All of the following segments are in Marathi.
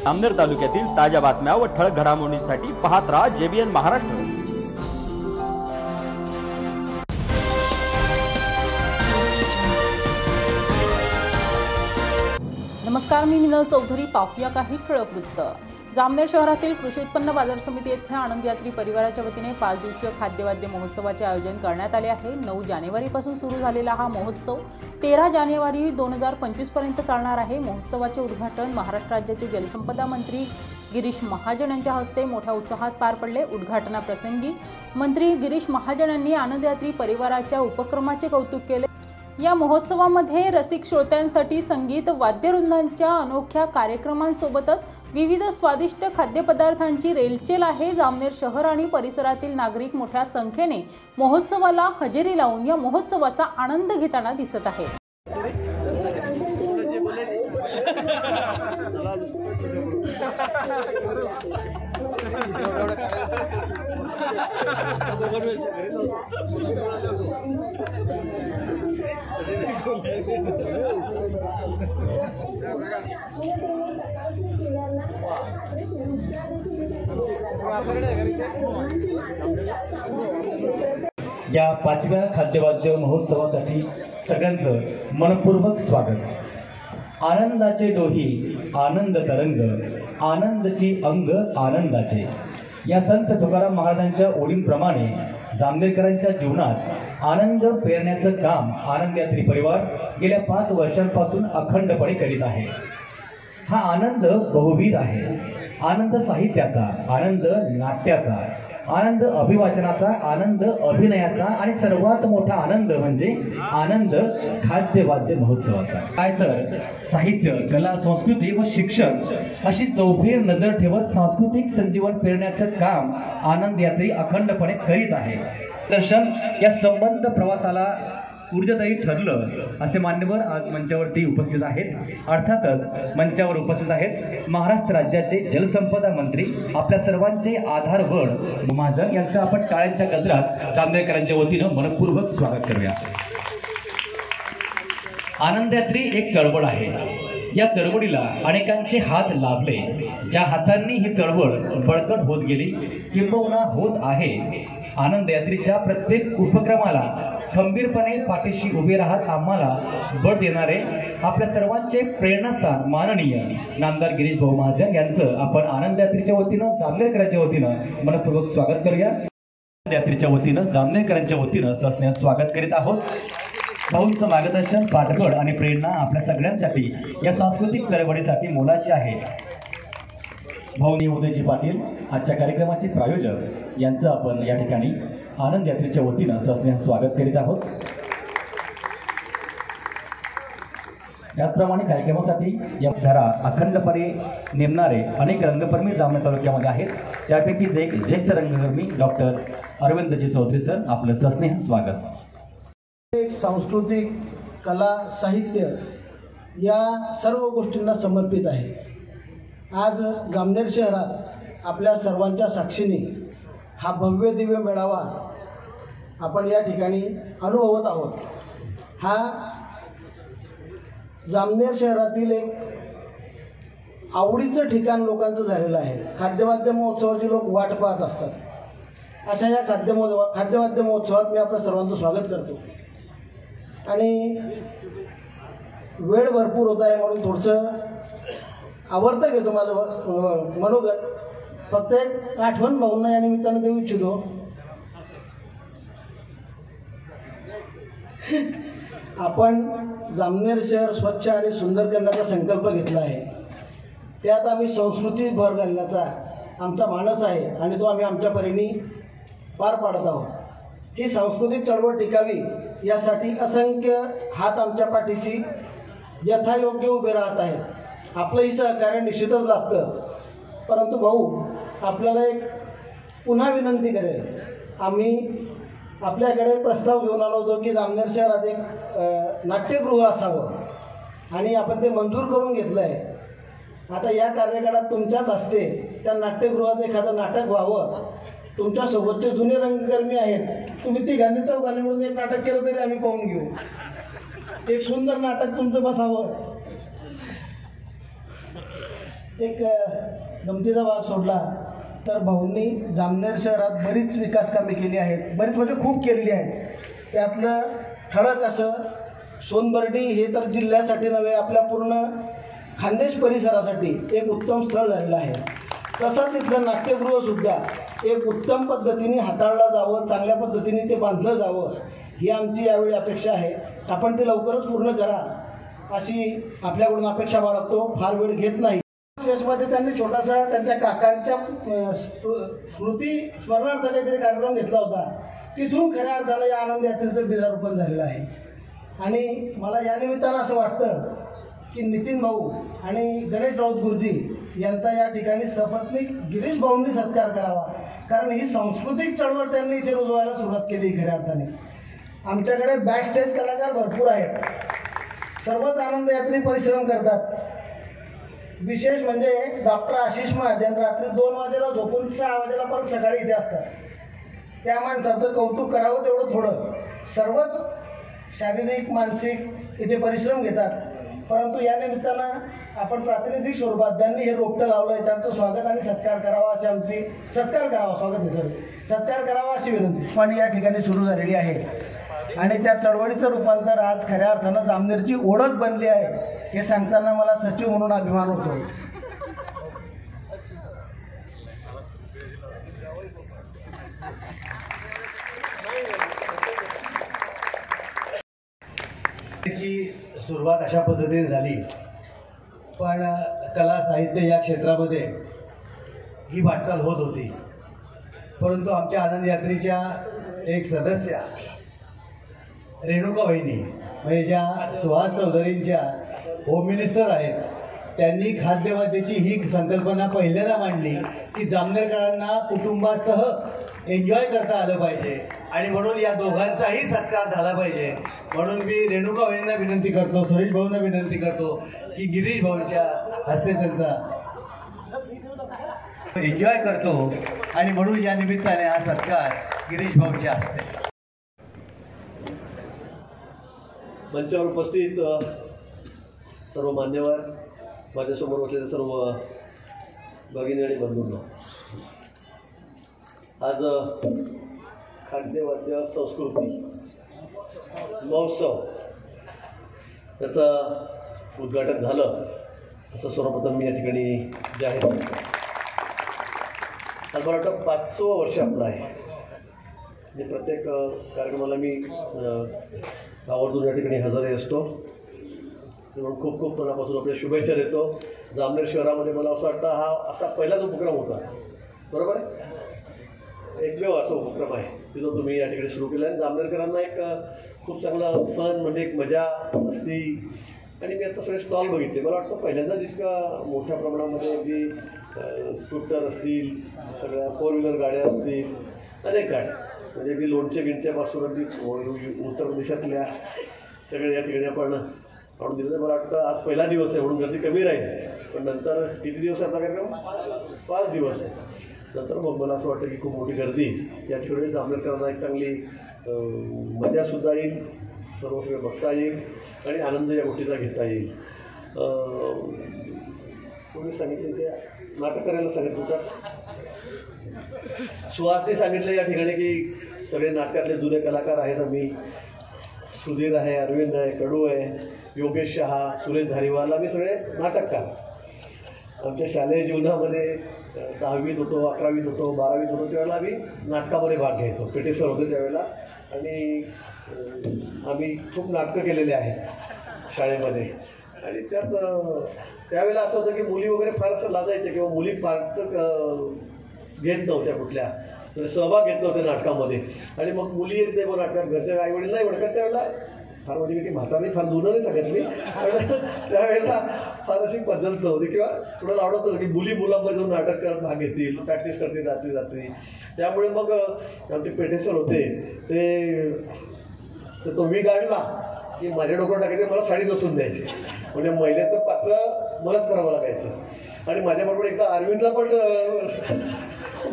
जामनेर तालुक्यातील ताज्या बातम्या व ठळक घडामोडींसाठी पाहत राहा JBN महाराष्ट्र। नमस्कार, मी मिनल चौधरी। पाहूया काही ठळक वृत्त। जामनेर शहरातील कृषी उत्पन्न बाजार समिती येथे आनंद यात्री परिवाराच्या वतीने 5 दिवसीय खाद्यवाद्य महोत्सवाचे आयोजन करण्यात आले आहे। 9 जानेवारीपासून सुरू झालेला हा महोत्सव 13 जानेवारी 2025 पर्यंत चालणार आहे। महोत्सवाचे उद्घाटन महाराष्ट्र राज्याचे जलसंपदा मंत्री गिरीश महाजन यांच्या हस्ते मोठ्या उत्साहात पार पडले। उद्घाटनाप्रसंगी मंत्री गिरीश महाजन यांनी आनंद यात्री परिवाराच्या उपक्रमाचे कौतुक केले। या महोत्सवामध्ये रसिक श्रोत्यांसाठी संगीत वाद्यवृंदांच्या अनोख्या कार्यक्रमांसोबतच विविध स्वादिष्ट खाद्यपदार्थांची रेलचेल आहे। जामनेर शहर आणि परिसरातील नागरिक मोठ्या संख्येने महोत्सवाला हजेरी लावून या महोत्सवाचा आनंद घेताना दिसत आहेत। या 5व्या खाद्यवाद्य महोत्सवासाठी सगळ्यांचं मनपूर्वक स्वागत। आनंदाचे डोही आनंद तरंग, आनंदची अंग आनंदाचे। या संत तुकाराम महाराजांच्या ओळींप्रमाणे जामनेरकरांच्या जीवनात आनंद पेरण्याचं काम आनंद यात्री परिवार गेल्या 5 वर्षांपासून अखंडपणे करीत आहे। हा आनंद बहुविध आहे। आनंद साहित्याचा, आनंद नाट्याचा, आनंद अभिवाचनाचा, आनंद अभिनयाचा आणि सर्वात मोठा आनंद म्हणजे आनंद खाद्यवाद्य महोत्सवाचा। काय तर साहित्य, कला, संस्कृती व शिक्षण अशी चौफेर नजर ठेवत सांस्कृतिक संजीवन पेरण्याचं काम आनंद यात्री अखंडपणे करीत आहे। दर्शन या संबंध प्रवासाला ऊर्जादायी ठरलं असे मान्यवर आज मंचावरती उपस्थित आहेत। अर्थातच मंचावर उपस्थित आहेत महाराष्ट्र राज्याचे जलसंपदा मंत्री, आपल्या सर्वांचे आधारवड महाजन यांचं आपण टाळ्यांच्या गजरात जामनेरकरांच्या वतीनं मनपूर्वक स्वागत करूया। आनंद यात्री एक चळवळ आहे। या चळवळीला अनेकांचे हात लाभले। ज्या हातांनी ही चळवळ बळकट होत गेली किंबहुना होत आहे, आनंद यात्रेच्या प्रत्येक उपक्रमाला खंबीरपणे पाठीशी उभे राहत आम्हाला बळ देणारे आपल्या सर्वांचे प्रेरणास्थान माननीय नामदार गिरीश भाऊ महाजन यांचं आपण आनंद यात्रेच्या वतीनं जामनेरकरांच्या वतीनं मनपूर्वक स्वागत करूया। आनंद यात्रेच्या वतीनं जामनेरकरांच्या वतीनं सस्नेह स्वागत करीत आहोत। भाऊंचं मार्गदर्शन, पाठबळ आणि प्रेरणा आपल्या सगळ्यांसाठी या सांस्कृतिक चळवळीसाठी मोलाची आहे। भाऊनी उदयजी पाटील आजच्या कार्यक्रमाचे प्रायोजक यांचं आपण या ठिकाणी आनंद यात्रेच्या वतीनं सस्नेह स्वागत करीत आहोत। त्याचप्रमाणे कार्यक्रमासाठी या धरा अखंडपणे नेमणारे अनेक रंगकर्मी जामनेर तालुक्यामध्ये आहेत। त्यापैकी एक ज्येष्ठ रंगकर्मी डॉक्टर अरविंदजी चौधरी सर, आपलं सस्नेह स्वागत। एक सांस्कृतिक कला, साहित्य या सर्व गोष्टींना समर्पित आहे। आज जामनेर शहरात आपल्या सर्वांच्या साक्षीने हा भव्य दिव्य मेळावा आपण या ठिकाणी अनुभवत आहोत। हा जामनेर शहरातील एक आवडीचं ठिकाण लोकांचं झालेलं आहे। खाद्यवाद्य महोत्सवाची लोक वाट पाहत असतात। अशा या खाद्यवाद्य महोत्सवात मी आपल्या सर्वांचं स्वागत करतो। आणि वेळ भरपूर होत आहे म्हणून थोडंसं आवर्त घेतो माझं मनोगत। फक्त एक आठवण भाऊंना या निमित्तानं देऊ इच्छितो। आपण जामनेर शहर स्वच्छ आणि सुंदर करण्याचा संकल्प घेतला आहे। त्यात आम्ही संस्कृती भर घालण्याचा आमचा मानस आहे आणि तो आम्ही आमच्या परीने पार पाडत आहोत। ही सांस्कृतिक चळवळ टिकावी यासाठी असंख्य हात आमच्या पाठीशी यथायोग्य उभे राहत आहेत। आपलंही सहकार्य निश्चितच लागतं। परंतु भाऊ, आपल्याला एक पुन्हा विनंती करेल, आम्ही आपल्याकडे प्रस्ताव घेऊन आलो होतो की जामनेर शहरात एक नाट्यगृह असावं आणि आपण ते मंजूर करून घेतलं आहे। आता या कार्यकाळात तुमच्याच हस्ते त्या नाट्यगृहाचं एखादं नाटक व्हावं। तुमच्यासोबतचे जुने रंगकर्मी आहेत, तुम्ही तिघांनी चौघांनी मिळून एक नाटक केलं तरी आम्ही पाहून घेऊ। एक सुंदर नाटक तुमचं बसावं एक गमतीचा भाग सोडला तर भाऊंनी जामनेर शहरात बरीच विकास कामे केली आहेत, बरीच म्हणजे खूप केलेली आहेत. त्यातलं ठळक असं सोनबर्डी हे तर जिल्ह्यासाठी नव्हे आपल्या पूर्ण खानदेश परिसरासाठी एक उत्तम स्थळ झालेलं आहे. तसंच इथलं नाट्यगृहसुद्धा एक उत्तम पद्धतीने हाताळलं जावं, चांगल्या पद्धतीने ते बांधलं जावं ही आमची यावेळी अपेक्षा आहे. आपण ते लवकरच पूर्ण करा अशी आपल्याकडून अपेक्षा बाळगतो, फार वेळ घेत नाही. मध्ये त्यांनी छोटासा त्यांच्या काकांच्या स्मृती स्मरणार्थ काहीतरी कार्यक्रम घेतला होता. तिथून खऱ्या अर्थानं या आनंद यात्रेचं बीजारोपण झालेलं आहे. आणि मला या निमित्तानं असं वाटतं की नितीन भाऊ आणि गणेश राऊत गुरुजी यांचा या ठिकाणी सपत्नीक गिरीश भाऊंनी सत्कार करावा, कारण ही सांस्कृतिक चळवळ त्यांनी इथे रुजवायला सुरुवात केली. खऱ्या अर्थाने आमच्याकडे बॅक स्टेज कलाकार भरपूर आहेत, सर्वच आनंद यात्रे परिश्रम करतात. विशेष म्हणजे डॉक्टर आशिष महाजन रात्री 2 वाजेला झोपून 6 वाजेला परत सकाळी इथे असतात. त्या माणसाचं कौतुक करावं तेवढं थोडं. सर्वच शारीरिक मानसिक इथे परिश्रम घेतात, परंतु या निमित्तानं आपण प्रातिनिधिक स्वरूपात ज्यांनी हे रोपटं लावलं आहे त्यांचं स्वागत आणि सत्कार करावा अशी आमची सत्कार करावा अशी विनंती पण या ठिकाणी सुरू झालेली आहे. आणि त्या चळवळीचं रूपांतर आज खऱ्या अर्थानं जामनेरची ओळख बनली आहे हे सांगताना मला सचिव म्हणून अभिमान होतो. ची सुरुवात अशा पद्धतीने झाली, पण कला साहित्य या क्षेत्रामध्ये ही वाटचाल होत होती. परंतु आमच्या आनंद यात्रेच्या एक सदस्या रेणुका वहिनी म्हणजे ज्या सुहास चौधरींच्या होम मिनिस्टर आहेत, त्यांनी खाद्यवाद्याची ही संकल्पना पहिल्यांदा मांडली की जामनेरकरांना कुटुंबासह एन्जॉय करता आलं पाहिजे आणि म्हणून या दोघांचाही सत्कार झाला पाहिजे. म्हणून मी रेणुका वहिनींना विनंती करतो, सुरेश भाऊंना विनंती करतो की गिरीश भाऊंच्या हस्ते त्यांचा एन्जॉय करतो आणि म्हणून या निमित्ताने हा सत्कार गिरीश भाऊंच्या हस्ते. मंचावर उपस्थित सर्व मान्यवर, माझ्यासमोर बसलेले सर्व भगिनी आणि बंधूंना, आज खाद्यवाद्य संस्कृती महोत्सव त्याचं उद्घाटन झालं असं सर्वप्रथम मी या ठिकाणी जाहीर करतो. आज मला वाटतं 5वं वर्ष आपलं आहे. म्हणजे प्रत्येक कार्यक्रमाला मी आवर्जून या ठिकाणी हजर असतो, म्हणून खूप खूप मनापासून आपल्या शुभेच्छा देतो. जामनेर शहरामध्ये मला असं वाटतं हा असा पहिलाच उपक्रम होता, बरोबर आहे, एकमेव असा उपक्रम आहे की जो तुम्ही या ठिकाणी सुरू केला आहे. जामनेरकरांना एक खूप चांगला फन म्हणजे एक मजा असती. आणि मी आता सगळे स्टॉल बघितले, मला वाटतं पहिल्यांदा जितका मोठ्या प्रमाणामध्ये अगदी स्कूटर असतील, सगळ्या 4 व्हीलर गाड्या असतील, अनेक गाड्या म्हणजे अगदी लोणचे गिणच्यापासून अगदी उत्तर प्रदेशातल्या सगळे या ठिकाणी आपण आणून दिलं. मला वाटतं आज पहिला दिवस आहे म्हणून गर्दी कमी राहील, पण नंतर किती दिवस आहे आपला कार्यक्रम? 5 दिवस आहे. नंतर मग मला असं वाटतं की खूप मोठी गर्दी या ठिकाणी जामनेरकरांना एक चांगली मजासुद्धा येईल, सर्व सगळं बघता येईल आणि आनंद या गोष्टीचा घेता येईल. कोणी सांगितलं ते नाटक करायला सांगितलं का? सुहासने सांगितलं या ठिकाणी की सगळे नाटकातले जुने कलाकार आहेत. आम्ही सुधीर आहे, अरविंद आहे, कडू आहे, योगेश शहा, सुरेश धारीवाल, आम्ही सगळे नाटककार. आमच्या शालेय जीवनामध्ये 10वीत होतो, 11वीत होतो, 12वीत होतो, त्यावेळेला आम्ही नाटकामध्ये भाग घ्यायचो. पेटेश्वर होते त्यावेळेला आणि आम्ही खूप नाटकं केलेले आहेत शाळेमध्ये. आणि त्यावेळेला असं होतं की मुली वगैरे फार असं लाजायचे किंवा मुली फार घेत नव्हत्या, कुठल्या सहभाग घेत नव्हते नाटकामध्ये. आणि मग मुली येत नाही मग नाटकात, घरच्या आईवडील नाही ओळखत त्यावेळेला. फार म्हणजे मी ती म्हातारी फार जुनं नाही सांगत मी, पण त्यावेळेला फार अशी पद्धत नव्हती किंवा कुणाला आवडत नव्हतं की मुली मुलांमध्ये जाऊन नाटक करत भाग घेतील, प्रॅक्टिस करतील रात्री. त्यामुळे मग आमचे पेटेश्वर होते ते तो मी काढला की माझ्या डोक्यावर टाकायचे, मला साडी नसून द्यायची, म्हणजे महिलेचं पात्र मलाच करावं लागायचं. आणि माझ्याबरोबर एकदा अरविंदला पण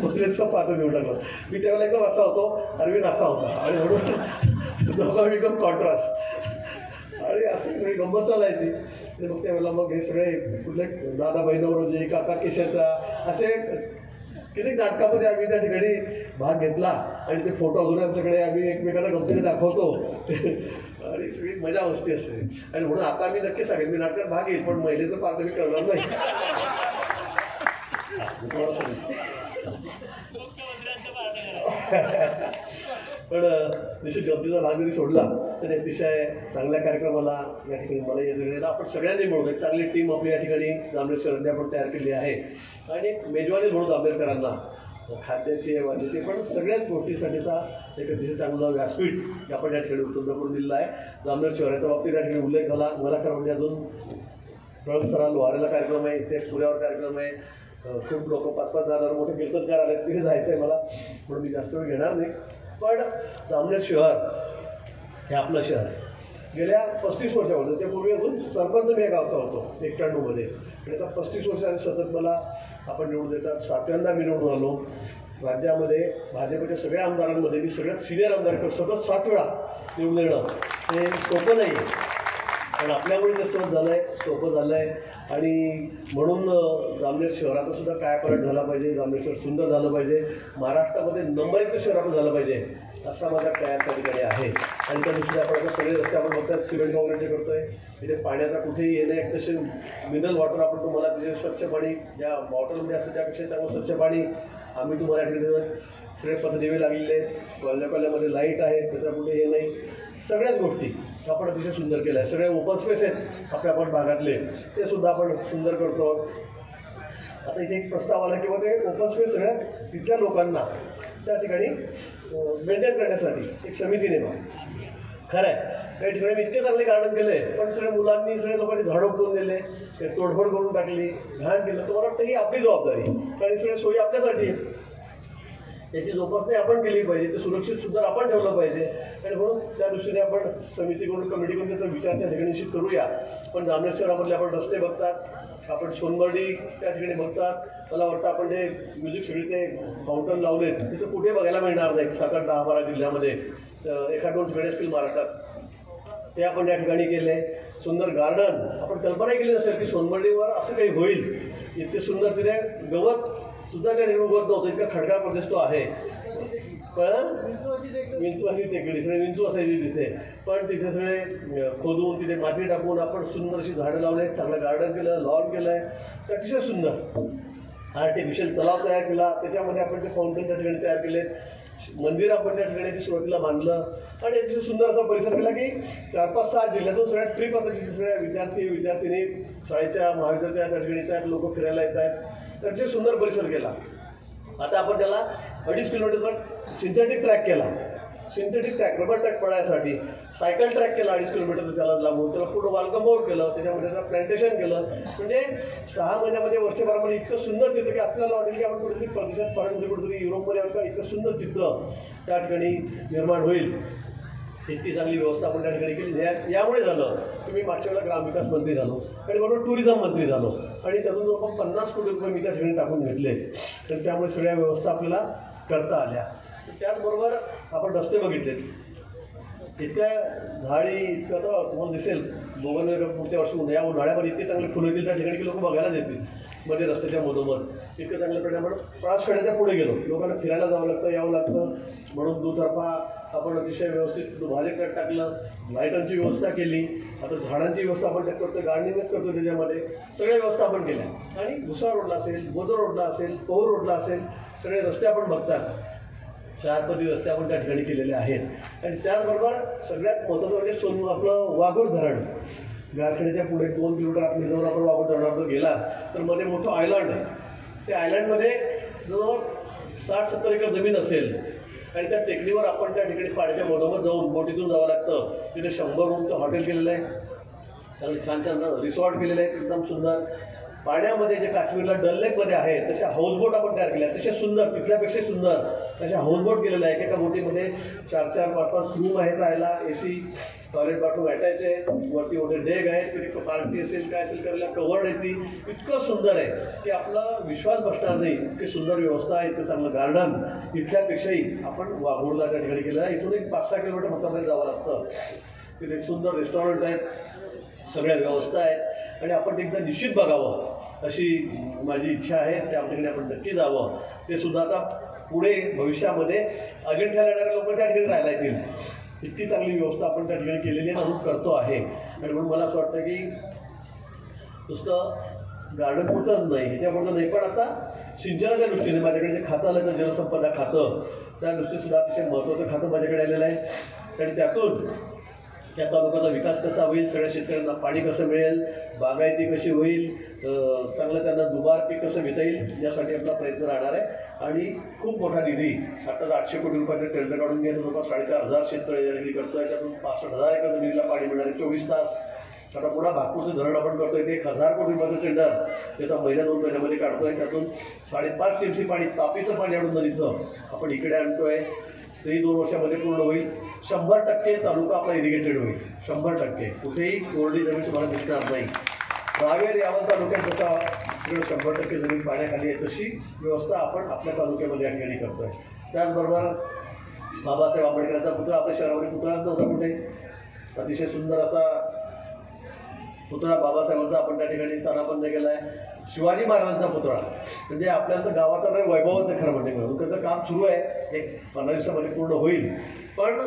महिलेचं पात्र देऊ टाकलं. मी त्यावेळेला एकदम असा होतो, अरविंद असा होता आणि म्हणून दोघं एकदम कॉन्ट्रास्ट. आणि अशी सगळी गंमत चालायची. आणि मग त्यावेळेला मग हे सगळे कुठले दादा बहिणावरोजी काका किशोरचा असे किती नाटकामध्ये आम्ही त्या ठिकाणी भाग घेतला आणि ते फोटो अजून आमच्याकडे आम्ही एकमेकांना गमतीने दाखवतो आणि सगळी मजा मस्ती असते. आणि म्हणून आता मी नक्की सांगेन, मी नाटकात भाग घेईल पण महिलेचं पात्र मी करणार नाही. पण निश्चित गमतीचा भाग जरी सोडला तर अतिशय चांगल्या कार्यक्रमाला या ठिकाणी मला येण्याला आपण सगळ्यांनी मिळून एक चांगली टीम आपली या ठिकाणी जामनेर शहरात आपण तयार केली आहे आणि एक मेजवानी म्हणून जामनेरकरांना खाद्याची वाद्याची पण सगळ्याच गोष्टीसाठीचा एक अतिशय चांगला व्यासपीठ आपण या ठिकाणी उपलब्ध करून दिलेला आहे. जामनेर शहराच्या बाबतीत या ठिकाणी उल्लेख झाला. मला खरं म्हणजे अजून प्रळमसराला लोहारेला कार्यक्रम आहे, इथे पुण्यावर कार्यक्रम आहे, खूप लोक 5,000-5,000 मोठे कीर्तनकार आले, तिथे जायचं आहे मला म्हणून मी जास्त वेळ घेणार नाही. पण जामनेर शहर हे आपलं शहर आहे. गेल्या 35 वर्षामध्ये त्यापूर्वी अजून सरपंच मी या गावचा होतो 91मध्ये आणि आता 35 वर्षांनी सतत मला आपण निवडून देतात. 7व्यांदा मी निवडून आलो. राज्यामध्ये भाजपच्या सगळ्या आमदारांमध्ये मी सगळ्यात सिनियर आमदार सतत 7 वेळा निवडून देणं हे सोपं नाही आहे. पण आपल्यामुळे ते सहज झालं आहे, सोपं झालं आहे आणि म्हणून जामनेर शहराचा सुद्धा कायापालट झाला पाहिजे. जामनेर शहर सुंदर झालं पाहिजे. महाराष्ट्रामध्ये नंबर 1चं शहर आपण झालं पाहिजे असा माझा प्रयास त्या ठिकाणी आहे. आणि त्या दृष्टीने आपण आता सगळे रस्ते आपण बघतात सिमेंट काँक्रीटचे करतो आहे. तिथे पाण्याचा कुठेही येणे एक तसे मिनरल वॉटर आपण तुम्हाला तिथे स्वच्छ पाणी ज्या बॉटलमध्ये असतं त्यापेक्षा चांगलं स्वच्छ पाणी आम्ही तुम्हाला तिथे सगळे पथदिवे लागलेले आहेत. कॉलन्यामध्ये लाईट आहे, त्याच्या कुठे हे नाही. सगळ्याच गोष्टी आपण अतिशय सुंदर केल्या आहे. सगळे ओपन स्पेस आहेत आपल्या आपण भागातले ते सुद्धा आपण सुंदर करतो. आता इथे एक प्रस्ताव आला किंवा ते ओपन स्पेस सगळ्या तिथल्या लोकांना त्या ठिकाणी मेंटेन करण्यासाठी एक समिती नेमा. खरं आहे काही ठिकाणी इतके चांगले गार्डन केले पण सगळ्या मुलांनी सगळ्या लोकांनी झाडं उपटून दिले, ते तोडफोड करून टाकली, घाण केलं. तर मला वाटतं ही आपली जबाबदारी कारण सगळ्या सोयी आपल्यासाठी त्याची जोपासना आपण केली पाहिजे. ते सुरक्षित सुद्धा आपण ठेवलं पाहिजे आणि म्हणून त्या दृष्टीने आपण समितीकडून कमिटीकडून त्याचा विचार त्या ठिकाणी निश्चित करूया. पण जामनेर शहरामधले आपण रस्ते बघतात, आपण सोनबर्डी त्या ठिकाणी बघतात. मला वाटतं आपण जे म्युझिक सगळे ते फाउंटन लावलेत तिथं कुठे बघायला मिळणार नाही. 7, 8, 10, 12 जिल्ह्यामध्ये 1-2 ठिकाणी असतील महाराष्ट्रात. ते आपण या ठिकाणी केले. सुंदर गार्डन आपण कल्पना केली नसेल की सोनबर्डीवर असं काही होईल. इतके सुंदर तिथे गवत सुद्धा काही उगवत नव्हतं, इतका खडकाळ प्रदेश तो आहे. पण विंचवाची टेकडी सगळे विंचू असायची तिथे पण तिथे सगळे खोदून तिथे माती टाकून आपण सुंदर अशी झाडं लावले, चांगलं गार्डन केलं, लॉन केलं आहे. अतिशय सुंदर आर्टिफिशियल तलाव तयार केला. त्याच्यामध्ये आपण ते फाउंटन त्या ठिकाणी तयार केले. मंदिर आपण त्या ठिकाणी सुरुवातीला बांधलं आणि अतिशय सुंदर असा परिसर केला की 4-5-6 जिल्ह्यातून सगळ्या ट्रिप आता सगळ्या विद्यार्थी शाळेच्या महाविद्यालयाच्या त्या ठिकाणी येत आहेत, लोक फिरायला येत आहेत. अतिशय सुंदर परिसर केला. आता आपण त्याला 2.5 किलोमीटरचा सिंथेटिक ट्रॅक केला. सिंथेटिक ट्रॅक रबर ट्रॅक पडायसाठी सायकल ट्रॅक केला 2.5 किलोमीटर त्याला लागून. त्याला पूर्ण वालकंपाऊंड केलं, त्याच्यामध्ये त्याला प्लॅन्टेशन केलं. म्हणजे 6 महिन्यामध्ये वर्षभरामध्ये इतकं सुंदर चित्र की आपल्याला वाटेल की आपण कुठेतरी परदेशात फॉरेनमध्ये कुठेतरी युरोपमध्ये का इतकं सुंदर चित्र त्या ठिकाणी निर्माण होईल. इतकी चांगली व्यवस्था आपण त्या ठिकाणी केली. यामुळे झालं की मी मागच्या वेळेला ग्रामविकास मंत्री झालो आणि बरोबर टुरिझम मंत्री झालो आणि त्यातून जवळपास 50 कोटी रुपये मी त्या ठिकाणी टाकून घेतले. तर त्यामुळे सगळ्या व्यवस्था आपल्याला करता आल्या. त्याचबरोबर आपण रस्ते बघितले, इतक्या झाडी इतकं आता तुम्हाला दिसेल बोगनवेल पुढच्या वर्षी या उन्हाळ्यामध्ये इतके चांगले फुलं येतील त्या ठिकाणी की लोक बघायलाच येतील. मध्ये रस्त्याच्या मधोमध इतकं चांगलं प्रमाण आपण पळासखेड्याच्या पुढे गेलो, लोकांना फिरायला जावं लागतं, यावं लागतं. म्हणून दुतर्फा आपण अतिशय व्यवस्थित भाजी ट्रॅक टाकलं, लाईटांची व्यवस्था केली. आता झाडांची व्यवस्था आपण त्यात करतो, गार्डनिंगच करतो. त्याच्यामध्ये सगळ्या व्यवस्था आपण केल्या आणि भुसार रोडला असेल, बोदर रोडला असेल, पौर रोडला असेल, सगळे रस्ते आपण बघतात. 4 पदरी रस्ते आपण त्या ठिकाणी केलेले आहेत. आणि त्याचबरोबर सगळ्यात महत्त्वाचं म्हणजे आपलं वाघोर धरण गारखेड्याच्या पुढे 2 किलोमीटर आपण वाघोर धरणावर गेला तर मध्ये मोठं आयलंड आहे. त्या आयलंडमध्ये जवळ 60-70 एकर जमीन असेल आणि त्या टेकडीवर आपण त्या ठिकाणी पाण्याच्या मधोमध जाऊन बोटीतून जावं लागतं. तिथे 100 रूमचं हॉटेल केलेलं आहे, चांगले छान छान रिसॉर्ट केलेले आहेत एकदम सुंदर. पाण्यामध्ये जे काश्मीरला डल लेकमध्ये आहे तशा हाऊसबोट आपण तयार केल्या, तशा सुंदर तिथल्यापेक्षा सुंदर तशा हाऊसबोट केलेल्या आहे. एका बोटीमध्ये 4-4, 5-5 रूम आहेत राहायला, AC, टॉयलेट बाथरूम अटॅच आहे, वरती मोठे डेग आहेत, तिथे पार्टी असेल काय असेल करायला कवर्ड आहे. ती इतकं सुंदर आहे की आपला विश्वास बसणार नाही. इतकी सुंदर व्यवस्था आहे, इतकं चांगलं गार्डन. इथल्यापेक्षाही आपण वाघोरला त्या ठिकाणी केलेलं आहे. इथून एक 5-6 किलोमीटर मतामध्ये जावं लागतं. तिथे सुंदर रेस्टॉरंट आहेत, सगळ्या व्यवस्था आहेत आणि आपण एकदा निश्चित बघावं अशी माझी इच्छा आहे. त्या ठिकाणी आपण नक्की जावं. ते सुद्धा आता पुढे भविष्यामध्ये अजिंठ्याला येणारे लोक त्या ठिकाणी राहायला येतील. इतकी चांगली व्यवस्था आपण त्या ठिकाणी केलेली आहे, अजून करतो आहे. आणि म्हणून मला असं वाटतं की नुसतं गार्डन पुरतंच नाही, ह्याच्यापुरतं नाही, पण आता सिंचनाच्या दृष्टीने माझ्याकडे जे खातं आलं तर जलसंपदा खातं, त्या दृष्टीने सुद्धा अतिशय महत्त्वाचं खातं माझ्याकडे आलेलं आहे. आणि त्यातून त्या तालुक्याचा विकास कसा होईल, सगळ्या शेतकऱ्यांना पाणी कसं मिळेल, बागायती कशी होईल, चांगलं त्यांना दुबार पीक कसं घेता येईल, यासाठी आपला प्रयत्न राहणार आहे. आणि खूप मोठा निधी आता 800 कोटी रुपयाचे टेंडर काढून घ्या, जवळपास 4,500 शेतकरी करतोय. त्यातून 65,000 एकर जमिनीला पाणी मिळणार आहे 24 तास. आता पुन्हा नागपूरचं धरण आपण करतोय, ते 1,000 कोटी रुपयाचं टेंडर त्याचा महिन्या 2 महिन्यामध्ये काढतोय. त्यातून 5.5 टीएमसी पाणी, तापीचं पाणी आणून नदीचं आपण इकडे आणतोय. तेही 2 वर्षामध्ये पूर्ण होईल. 100% तालुका आपला इरिगेटेड होईल. 100%. कुठेही कोरडी जमीन तुम्हाला दिसणार नाही. रावेर यावल तालुक्यात जसा सगळं 100% जमीन पाण्याखाली आहे, तशी व्यवस्था आपण आपल्या तालुक्यामध्ये या ठिकाणी करतोय. त्याचबरोबर बाबासाहेब आंबेडकरांचा पुतळा आपल्या शहरामध्ये पुतळा नव्हता कुठे, अतिशय सुंदर असा पुतळा बाबासाहेबांचा आपण त्या ठिकाणी स्थानापन्न केला आहे. शिवाजी महाराजांचा पुतळा, म्हणजे आपल्याला तर गावाचा काही वैभवच आहे खरं म्हणजे. म्हणून त्याचं काम सुरू आहे, एक 15 दिवसामध्ये पूर्ण होईल. पण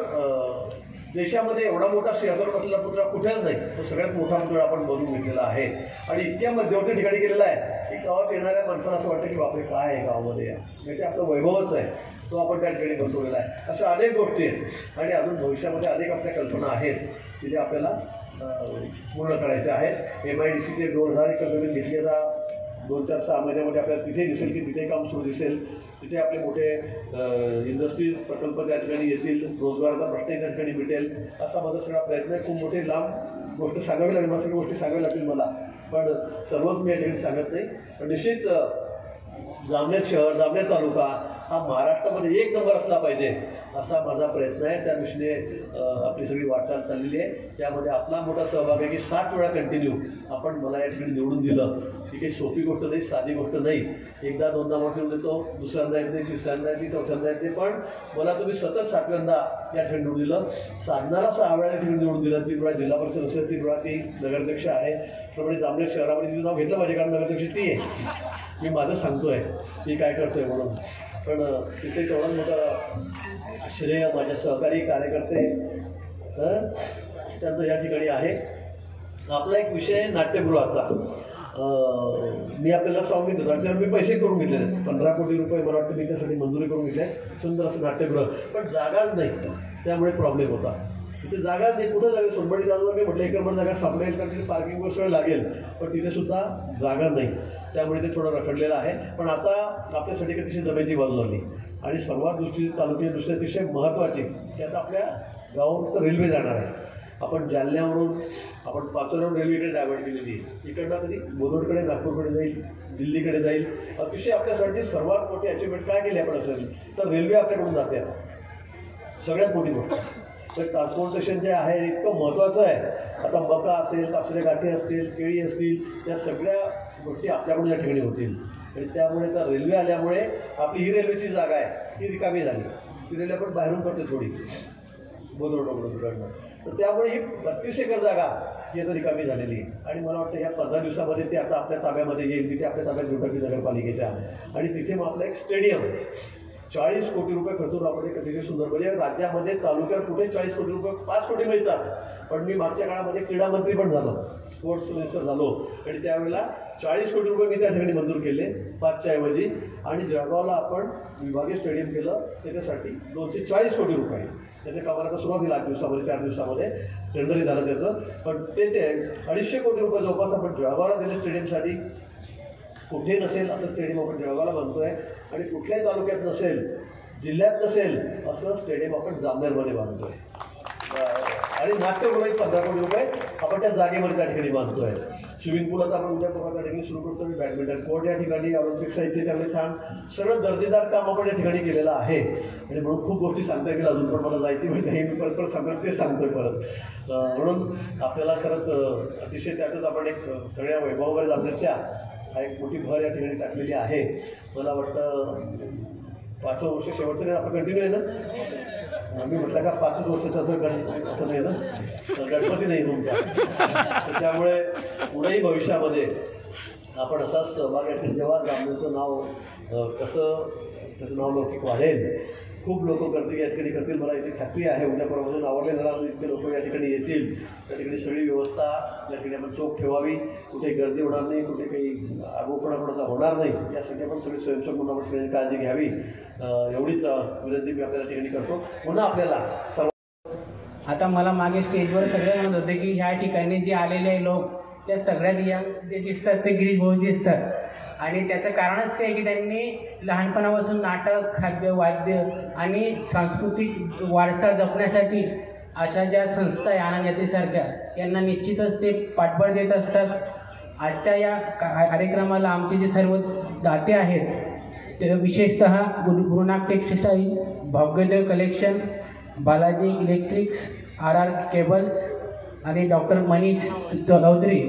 देशामध्ये एवढा मोठा सिंहासनावर असलेला पुतळा कुठेच नाही. तो सगळ्यात मोठा पुतळा आपण बनवून घेतलेला आहे. आणि इतक्या मध्यवर्ती ठिकाणी केलेला आहे की गावात येणाऱ्या माणसाला असं वाटतं की बापरे काय आहे गावामध्ये, म्हणजे आपलं वैभवच आहे, तो आपण त्या ठिकाणी बसवलेला आहे. अशा अनेक गोष्टी आहेत. आणि अजून भविष्यामध्ये अनेक आपल्या कल्पना आहेत की जे आपल्याला पूर्ण करायचे आहेत. MIDCचे 2,000 एकर जमीन घेतली, आता 2-4-6 महिन्यामध्ये आपल्याला तिथे दिसेल की तिथे काम सुरू दिसेल. तिथे आपले मोठे इंडस्ट्री प्रकल्प त्या ठिकाणी येतील, रोजगाराचा प्रश्नही त्या ठिकाणी मिटेल, असा माझा सगळा प्रयत्न आहे. खूप मोठे लांब गोष्ट सांगावी लागेल, मला सगळ्या गोष्टी सांगाव्या लागतील मला, पण सर्वच मी या ठिकाणी सांगत नाही. पण निश्चित जामनेर शहर, जामनेर तालुका हा महाराष्ट्रामध्ये 1 नंबर असला पाहिजे असा माझा प्रयत्न आहे. त्या दृष्टीने आपली सगळी वाटचाल चाललेली आहे. त्यामध्ये आपला मोठा सहभाग आहे की 7 वेळा कंटिन्यू आपण मला या ठिकाणी निवडून दिलं. ही काही सोपी गोष्ट नाही, साधी गोष्ट नाही. एकदा 2दा निवडून देतो, दुसऱ्यांदा येत नाही, तिसऱ्यांदा येते, चौथ्यांदा येते, पण मला तुम्ही सतत 7व्यांदा या ठिकाणी निवडून दिलं. साधनाला 6 वेळा ठिकाणी निवडून दिलं. 3 वेळा जिल्हा परिषद असेल, 3 वेळा ती नगराध्यक्ष आहे. त्यामुळे जामनेर शहरामध्ये तिचं नाव घेतलं पाहिजे, कारण नगराध्यक्ष ती आहे. मी माझं सांगतोय ती काय करतोय म्हणून, पण तिथे तेवढा मोठा श्रेय माझ्या सहकारी कार्यकर्ते त्यांचं या ठिकाणी आहे. आपला एक विषय आहे नाट्यगृहाचा. मी आपल्याला सांगितलं नाट्यगृह मी पैसे करून घेतले, 15 कोटी रुपये मला वाटतं मी त्यासाठी मंजुरी करून घेतले. सुंदर असं नाट्यगृह, पण जागाच नाही, त्यामुळे प्रॉब्लेम होता. तिथे जागा नाही, कुठं जागा सोनबडी जाऊन मी म्हटलं एकरभर जागा सापडेल कारण तिथे पार्किंग सगळं लागेल, पण तिथे सुद्धा जागा नाही. त्यामुळे ते थोडं रखडलेलं आहे. पण आता आपल्यासाठी अतिशय जमेची बाजू झाली. आणि सर्वात तालुक्याची दृष्टी अतिशय महत्त्वाची की आता आपल्या गावात तर रेल्वे जाणार आहे. आपण जालन्यावरून आपण पाचोऱ्यावरून रेल्वेकडे डायव्हर्ट केलेली आहे. इकडनं कधी बोदोडकडे, नागपूरकडे जाईल, दिल्लीकडे जाईल. अतिशय आपल्यासाठी सर्वात मोठी अचिव्हमेंट काय केली आपण असेल तर रेल्वे आपल्याकडून जाते आता, सगळ्यात मोठी गोष्ट. तर ट्रान्सपोर्टेशन जे आहे इतकं महत्त्वाचं आहे. आता मका असेल, कापसाच्या गाठी असतील, केळी असतील, त्या सगळ्या गोष्टी आपल्याकडून या ठिकाणी होतील. आणि त्यामुळे तर रेल्वे आल्यामुळे आपली ही रेल्वेची जागा आहे ती रिकामी झाली. ती रेल्वे आपण बाहेरून करतो थोडी बोदोडकडून, तर त्यामुळे ही 32 एकर जागा ही आता रिकामी झालेली आहे. आणि मला वाटतं ह्या 15 दिवसामध्ये ते आता आपल्या ताब्यामध्ये येईल. तिथे आपल्या ताब्यात घेऊन नगरपालिकेच्या, आणि तिथे मग आपलं एक स्टेडियम 40 कोटी रुपये खर्चून आपण एक अतिशय सुंदर, म्हणजे राज्यामध्ये तालुक्यात कुठे 40 कोटी रुपये, 5 कोटी मिळतात. पण मी मागच्या काळामध्ये क्रीडा मंत्री पण झालो, स्पोर्ट्स मिनिस्टर झालो, आणि त्यावेळेला 40 कोटी रुपये मी त्या ठिकाणी मंजूर केले 5च्या ऐवजी. आणि जळगावला आपण विभागीय स्टेडियम केलं, त्याच्यासाठी 240 कोटी रुपये. त्याच्या कामाला सुरुवात झाली 8 दिवसामध्ये, 4 दिवसामध्ये टेंडरही झालं त्याचं. पण ते 250 कोटी रुपये जवळपास आपण जळगावला दिले स्टेडियमसाठी. कुठे नसेल असं स्टेडियम आपण जळगावला बांधतोय. आणि कुठल्याही तालुक्यात नसेल, जिल्ह्यात नसेल असं स्टेडियम आपण जामनेरमध्ये बांधतोय. आणि नाट्यगृह 15 कोटी रुपये आपण त्या जागेमध्ये त्या ठिकाणी बांधतोय. स्विमिंग पूल आता आपण उद्या परवा त्या ठिकाणी सुरू करतो. मी बॅडमिंटन कोर्ट या ठिकाणी, ऑलिम्पिक साईडचे त्यामुळे छान सगळं दर्जेदार काम आपण या ठिकाणी केलेलं आहे. आणि म्हणून खूप गोष्टी सांगता येतील अजून, पण मला जायची म्हणजे हे मी परत सांगतो, तेच सांगतोय परत. म्हणून आपल्याला खरंच अतिशय त्यातच आपण एक सगळ्या वैभवावर जाण्याच्या हा एक मोठी भर या ठिकाणी टाकलेली आहे. मला वाटतं 5वं वर्ष शेवटचं आपण कंटिन्यू आहे ना. मी म्हटलं का 5 वर्षाचा तर असं नाही ना, गणपती नाही तुमचा. त्यामुळे पुढेही भविष्यामध्ये आपण असाच सहभाग आहे. जेव्हा जामनेरचं नाव कसं त्याचं नाव लौकिक वाढेल, खूप लोक गर्दी या ठिकाणी करतील, मला इथे खात्री आहे. उद्या परवापासून आवडले घरात इतके लोक या ठिकाणी येतील. त्या ठिकाणी सगळी व्यवस्था या ठिकाणी आपण चोख ठेवावी, कुठे गर्दी होणार नाही, कुठे काही आगोपणा कोणाचा होणार नाही, यासाठी आपण सगळी स्वयंसेवक म्हणून आपण सगळ्यांनी काळजी घ्यावी. एवढीच विनंती मी आपल्याला ठिकाणी करतो. पुन्हा आपल्याला सर्व आता मला मागे स्टेजवर सगळे म्हणत होते की ह्या ठिकाणी जे आलेले लोक त्या सगळ्यात यंग जे दिसतात ते गिरीश भाऊ दिसतात, आणि त्याचं कारणच ते आहे की त्यांनी लहानपणापासून नाटक, खाद्य, वाद्य आणि सांस्कृतिक वारसा जपण्यासाठी अशा ज्या संस्था आहे आनंद यात्रेसारख्या, यांना निश्चितच ते पाठबळ देत असतात. आजच्या या कार्यक्रमाला आमचे जे सर्व दाते आहेत ते विशेषतः Gurunag textile, Bhagyoday collection, Balaji electrics, RR cables आणि डॉक्टर मनीष चौधरी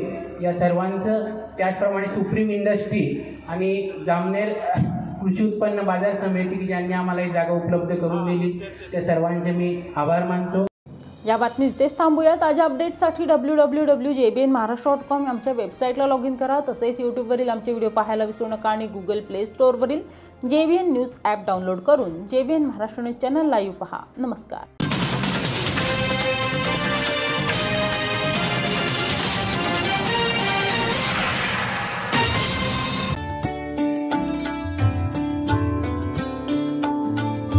या सर्वांचं, त्याचप्रमाणे सुप्रीम इंडस्ट्री आणि जामनेर कृषी उत्पन्न बाजार समिती की ज्यांनी आम्हाला ही जागा उपलब्ध करून दिली, त्या सर्वांचे मी आभार मानतो. या बातमी इथेच थांबूया. ताज्या अपडेट्ससाठी www.jbnmaharashtra.com आमच्या वेबसाईटला लॉग इन करा. तसेच यूट्यूबवरील आमचे व्हिडिओ पाहायला विसरू नका आणि गुगल प्ले स्टोअरवरील JBN न्यूज ॲप डाउनलोड करून JBN Maharashtra news channel live पहा. नमस्कार.